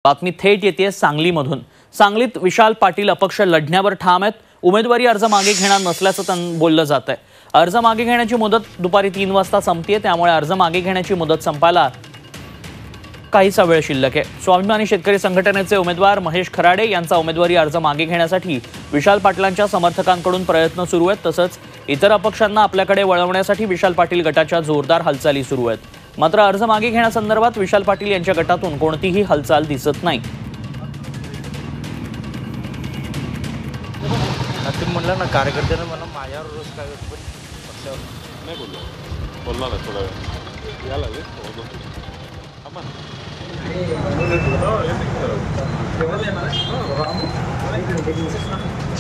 बातमी थेट येते सांगलीमधून। सांगलीत विशाल पाटील अपक्ष लढण्यावर ठाम आहेत। उमेदवारी अर्ज मागे घेणार नसल्याचं बोललं जात आहे। अर्ज मागे घेण्याची मुदत दुपारी 3 वाजता संपते, त्यामुळे अर्ज मागे घेण्याची मुदत संपायला काहीसा वेळ शिल्लक आहे। स्वाभिमानी शेतकरी संघटनेचे उमेदवार महेश खराडे यांचा उमेदवारी अर्ज मागे घेण्यासाठी विशाल पाटलांच्या समर्थकांकडून प्रयत्न सुरू आहेत। तसंच इतर अपक्षांना आपल्याकडे वळवण्यासाठी विशाल पाटील गटाच्या जोरदार हालचाली सुरू आहेत। मात्र अर्ज मागे घेण्यासंदर्भात विशाल पाटील यांच्या गटातून कोणतीही हालचाल दिसत नाही। म्हणलं ना कार्यकर्त्यांना मला माझ्यावर रोज काय नाही बोलणार आहे थोडा वेळ यायला लागेल।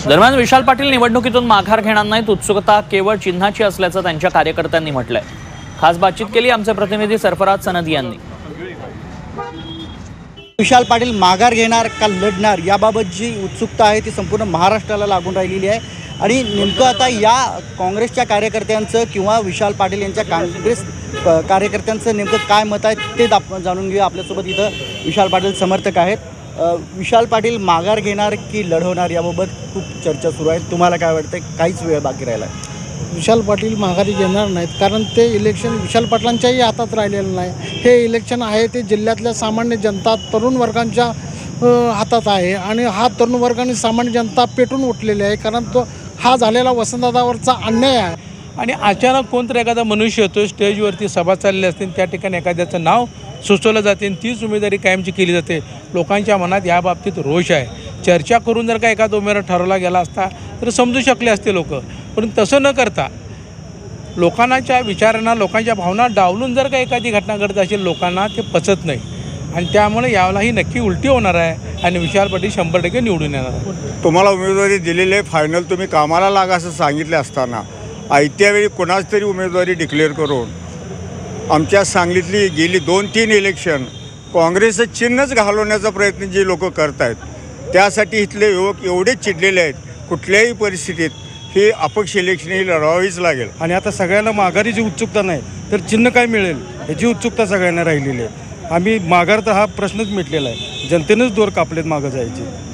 दरम्यान विशाल पाटील निवडणुकीतून माघार घेणार नाहीत। उत्सुकता केवळ चिन्हाची असल्याचं त्यांच्या कार्यकर्त्यांनी म्हटलंय। खास बातचीत केली आमचे प्रतिनिधी सरफराज सनदी यांनी। विशाल पाटील माघार घेणार का लढणार याबाबत जी उत्सुकता आहे ती संपूर्ण महाराष्ट्राला लागून राहिलेली आहे। आणि नेमकं आता या काँग्रेसच्या कार्यकर्त्यांचं किंवा विशाल पाटील यांच्या काँग्रेस कार्यकर्त्यांचं नेमकं काय मत आहे ते जाणून घेऊया। आपल्यासोबत इथं विशाल पाटील समर्थक आहेत। विशाल पाटील माघार घेणार की लढवणार याबाबत खूप चर्चा सुरू आहे। तुम्हाला काय वाटतं? काहीच वेळ बाकी राहिला आहे। विशाल पाटील माघारी घेणार नाहीत, कारण ते इलेक्शन विशाल पाटलांच्याही हातात राहिलेलं नाही। हे इलेक्शन आहे ते जिल्ह्यातल्या सामान्य जनता तरुण वर्गांच्या हातात आहे आणि हा तरुण वर्ग आणि सामान्य जनता पेटून उठलेली आहे, कारण हा झालेला वसंतदादावरचा अन्याय आहे। आणि अचानक कोणतरी एखादा मनुष्य येतो, स्टेजवरती सभा चालली असते, त्या ठिकाणी एखाद्याचं नाव सुचवलं जाते आणि तीच उमेदवारी कायमची केली जाते। लोकांच्या मनात याबाबतीत रोष आहे। चर्चा करून जर का एखादा उमेदवार ठरवला गेला असता तर समजू शकले असते लोक, पण तसं न करता लोकांच्या विचारांना लोकांच्या भावना डावलून जर का एखादी घटना घडत असेल लोकांना ते पचत नाही आणि त्यामुळे यावेळेला नक्की उलटी होणार आहे आणि विशाल पाटील 100% निवडून येणार आहे। तुम्हाला उमेदवारी दिलेली आहे, फायनल तुम्ही कामाला लागा असं सांगितले असताना आयत्या वेळी कोणाच तरी उमेदवारी डिक्लेअर करून आमच्या सांगलीतली गेली 2-3 इलेक्शन काँग्रेसचं चिन्हच घालवण्याचा प्रयत्न जे लोक करत आहेत, त्यासाठी इथले युवक एवढे चिडलेले आहेत। कुठल्याही परिस्थितीत ही अपक्ष इलेक्शन ही लढवावीच लागेल। आणि आता सगळ्यांना माघारीची उत्सुकता नाही तर चिन्ह काय मिळेल याची उत्सुकता सगळ्यांना राहिलेली आहे। आम्ही माघार तर हा प्रश्नच मिटलेला आहे, जनतेनेच दोर कापलेत मागं जायचे।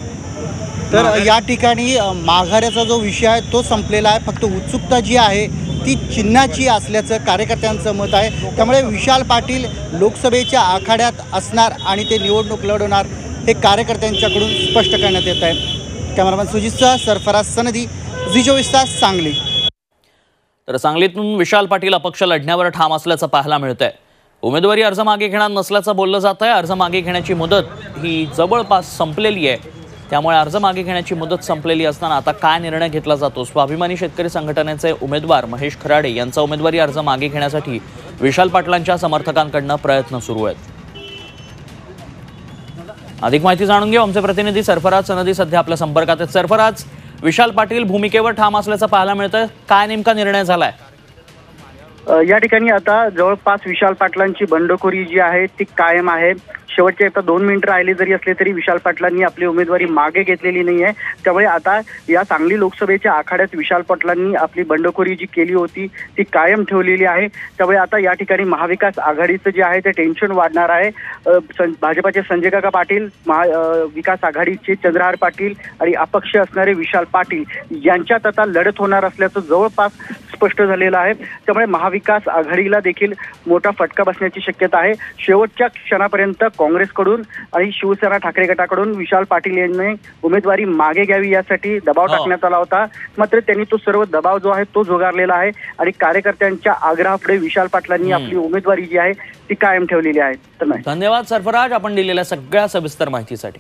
तर या ठिकाणी माघाऱ्याचा जो विषय आहे तो संपलेला आहे। फक्त उत्सुकता जी आहे ती चिन्हाची असल्याचं कार्यकर्त्यांचं मत आहे। त्यामुळे विशाल पाटील लोकसभेच्या आखाड्यात असणार आणि ते निवडणूक लढवणार हे कार्यकर्त्यांच्याकडून स्पष्ट करण्यात येत आहे। कॅमेरामॅन सुजितचा सरफराज सनदी, झी24 तास, सांगली। तर सांगलीतून विशाल पाटील अपक्ष लढण्यावर ठाम असल्याचं पाहायला मिळतंय। उमेदवारी अर्ज मागे घेणार नसल्याचं बोललं जात आहे। अर्ज मागे घेण्याची मुदत ही जवळपास संपलेली आहे, त्यामुळे अर्ज मागे घेण्याची मुदत संपलेली असताना आता काय निर्णय घेतला जातो? स्वाभिमानी शेतकरी संघटनेचे उमेदवार महेश खराडे यांचा उमेदवारी अर्ज मागे घेण्यासाठी विशाल पाटलांच्या समर्थकांकडून प्रयत्न सुरू आहेत। अधिक माहिती जाणून घेऊ। आमचे प्रतिनिधी सरफराज सनदी सध्या आपल्या संपर्कात आहेत। सरफराज, विशाल पाटील भूमिकेवर ठाम असल्याचं पाहायला मिळतंय, काय नेमका निर्णय झालाय? या ठिकाणी आता जवळपास विशाल पाटलांची बंडखोरी जी आहे ती कायम आहे। शेवटचे आता 2 मिनिटं राहिले जरी असले तरी विशाल पाटलांनी आपली उमेदवारी मागे घेतलेली नाही आहे। त्यामुळे आता या सांगली लोकसभेच्या आखाड्यात विशाल पाटलांनी आपली बंडखोरी जी केली होती ती कायम ठेवलेली आहे। त्यामुळे आता या ठिकाणी महाविकास आघाडीचं जे आहे ते टेन्शन वाढणार आहे। भाजपाचे संजय काका पाटील, विकास आघाडीचे चंद्रहार पाटील आणि अपक्ष असणारे विशाल पाटील यांच्यात आता लढत होणार असल्याचं जवळपास स्पष्ट झालेलं आहे। त्यामुळे महाविकास आघाडीला देखील मोठा फटका बसण्याची शक्यता आहे। शेवटच्या क्षणापर्यंत काँग्रेसकडून आणि शिवसेना ठाकरे गटाकडून विशाल पाटील यांनी उमेदवारी मागे घ्यावी यासाठी दबाव टाकण्यात आला होता, मात्र त्यांनी तो सर्व दबाव जो आहे तो झुगारलेला आहे आणि कार्यकर्त्यांच्या आग्रहापुढे विशाल पाटलांनी आपली उमेदवारी जी आहे ती कायम ठेवलेली आहे। धन्यवाद सरफराज, आपण दिलेल्या सगळ्या सविस्तर माहितीसाठी।